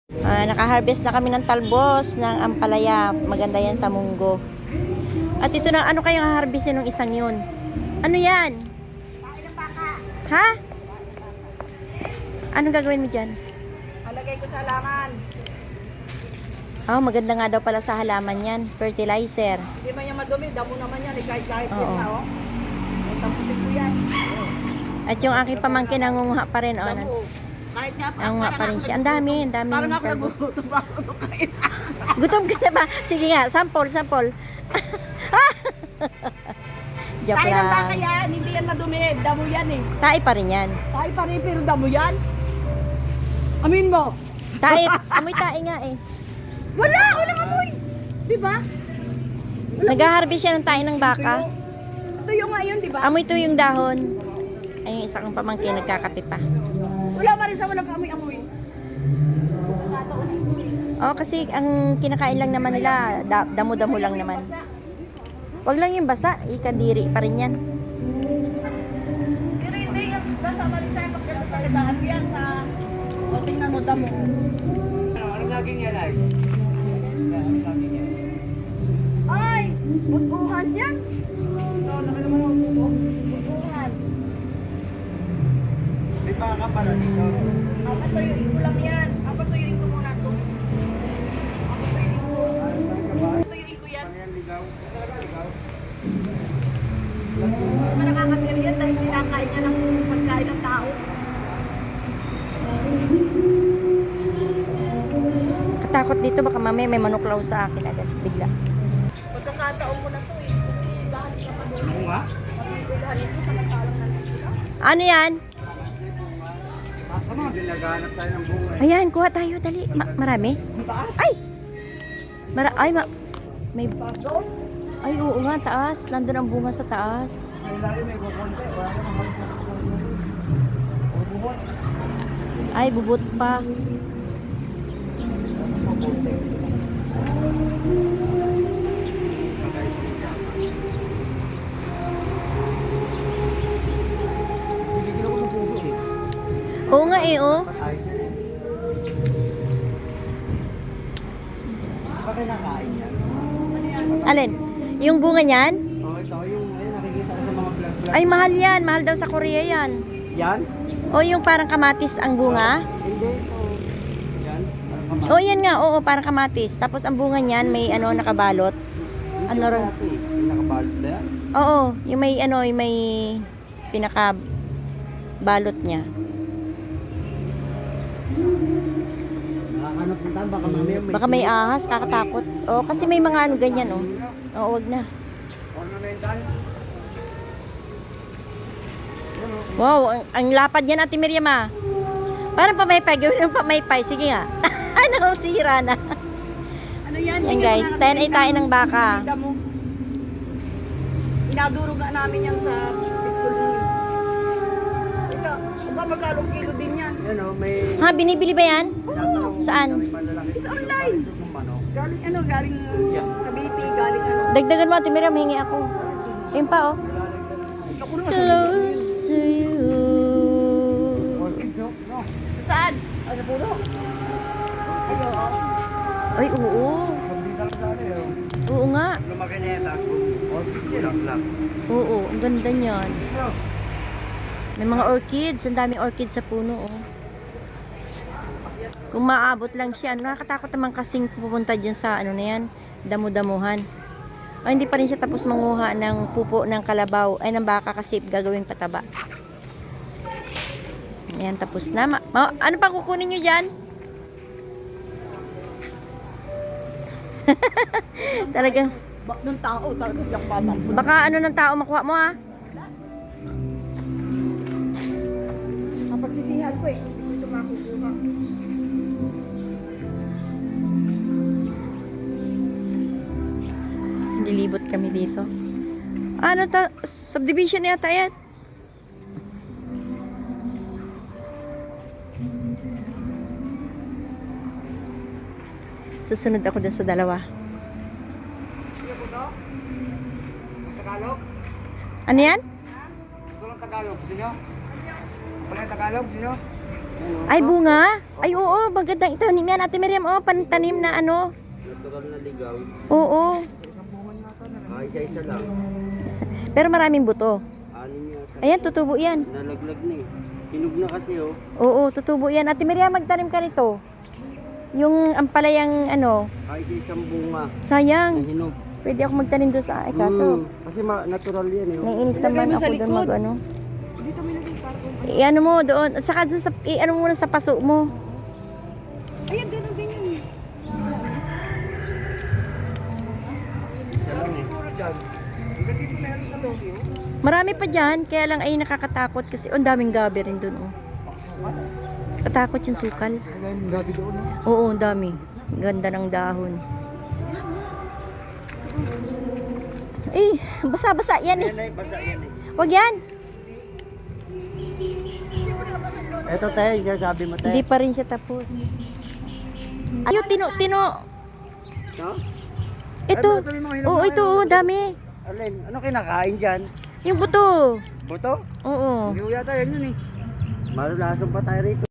Naka-harvest na kami ng talbos ng ampalaya. Maganda yan sa munggo. At ito na, ano kayang harvestin ng isang yun? Ano yan? Ha? Anong gagawin mo dyan? Alagay ko sa halaman. Oh, maganda nga daw pala sa halaman yan. Fertilizer. Hindi man yan madumi. Damo naman yan. Kahit Oo. yan na, oh. Tapusin ko yan. At yung aking pamangkin nangunguha pa rin. Oh, Damo. Kahit nga pa. nangunguha pa rin siya. Ang dami Parang ako talbos. nagugutom ba ako kain. Gutom ka na ba? Sige nga, sample. Joke Tayo ng baka lang. yan. Hindi yan madumi. Damo yan eh. Tae pa rin yan. Tayo pa rin pero damo yan. Amin mo. Tae, amoy tae nga eh. Walang amoy. Diba? Nag-harvest siya ng tae ng baka. Tuyo nga yun, diba? Amoy to yung dahon. Ay, yung isa kong pamangkin nagkakape pa. Wala pa rin sa walang amoy-amoy. Oh, kasi ang kinakain lang naman nila, damo-damo lang naman. Wag lang yung basa, ikadiri pa rin yan. Pero hindi yung kasama rin tayo pagkakasalitaan yan sa o tingnan mo damo. Ano laging yan ay? Ay! Butuhan yan! No, laki naman ang butuhan. May baka pala dito. Apatuyuin ko lang yan. Apatuyuin ko muna ito. Apatuyuin ko yan. Hindi man nakakatiri yan dahil kinakain niya ng pagkain ng tao. Katakot dito, baka mamaya may manuklaw sa akin agad, bigla. Pagkakataon mo na ito eh. Dahil ka pa doon. Oo nga? Dahil ito sa matalang na nila. Ano yan? Basta mo, ginaganap tayo ng bunga. Ayan, kuha tayo, dali. Marami? Ay! Ay, may... Ay, oo nga, taas. Nandun ang bunga sa taas. Ay, bubot pa. Oo nga eh, oh. Alin? Yung bunga niyan? Oo, ito yung nakikita ko sa mga vlog. Ay, mahal yan. Mahal daw sa Korea yan. Yan? O yung parang kamatis ang bunga? Hindi. Yan? O yan nga, oo, parang kamatis. Tapos ang bunga niyan may ano nakabalot. Ano rin? Nakabalot na yan? Oo, yung may ano, yung may pinakabalot niya. Nakakanap na tayo, baka mamaya may... Baka may ahas, kakatakot. O, kasi may mga ano ganyan, oh. Oo, wag na. Ornamental? Wow, ang lapad niyan, Ate Miriam, ah. Parang pamaypay, gawin ng pamaypay. Sige nga. Ano, sira na. Ano yan? Yan guys, 10 ay tayo ng baka. Inaduro nga namin yan sa school nun. Isa, magkalong kilo din yan. Yan o, may... Ha, binibili ba yan? Saan? Is online. Galing ano, galing Cavite, galing ano. Dagdagan mo, Ate Miriam, hingi ako. Ayun pa, oh. Close to you. Saan? Ano puno? Ayo, Ay, oo. Oo nga. lumaki na yan, tapos lang. Oo, ang ganda niyan. May mga orchids, ang daming orchids sa puno, oh. Kung maabot lang siya, nakakatakot naman kasing pupunta dyan sa, ano na yan, damo-damuhan. Ay, hindi pa rin siya tapos manguha ng pupo ng kalabaw, ay ng baka kasi gagawing pataba. Ayan, tapos na. Ano pa kukunin nyo dyan? Talagang, Bak ng tao, talagang yung bata. baka ano ng tao makuha mo, ha? Pagsisihan ko eh. Hindi ko ito makukuha. Nilibot kami dito. Ano ta? Subdivision yata yan. Susunod ako dun sa dalawa. Sige po to? Tagalog? Ano yan? Ito lang Tagalog. Gusto nyo? Wala yung Tagalog? Gusto nyo? Ay, bunga? Ay, oo, magandang itanim yan. Ate Miriam, oh, pantanim na ano. Natural na ligaw. Oo. Isa-isa lang. Pero maraming buto. Anim yata. Ayan, tutubo yan. Nalaglag na eh. Hinog na kasi oh. Oo, tutubo yan. Ate Miriam, magtanim ka nito. Yung ampalayang ano, Isa-isang bunga. Na sayang. hinog. Pwede ako magtanim doon sa ay kaso. Kasi natural yan eh. Naiinis naman ako doon mag ano. I-ano mo doon. At saka doon sa, i-ano mo muna sa paso mo. Ayan, ganun din yun. Isa lang eh. Marami pa dyan, kaya lang ay nakakatakot kasi ang daming gabi rin doon. Oh. Katakot yung sukal. Gabi doon oh. Oo, ang dami. Ganda ng dahon. Eh, basa-basa yan eh. Yan ay basa yan eh. Wag yan. Eto tayo, sabi mo tayo. Hindi pa rin siya tapos. Ayo, tino. No? Ito. Oo, ito. Oh, dami. Alin, ano kinakain dyan? Yung buto. Buto? Oo. Hindi yata yan yun eh. Malalasong pa tayo rito.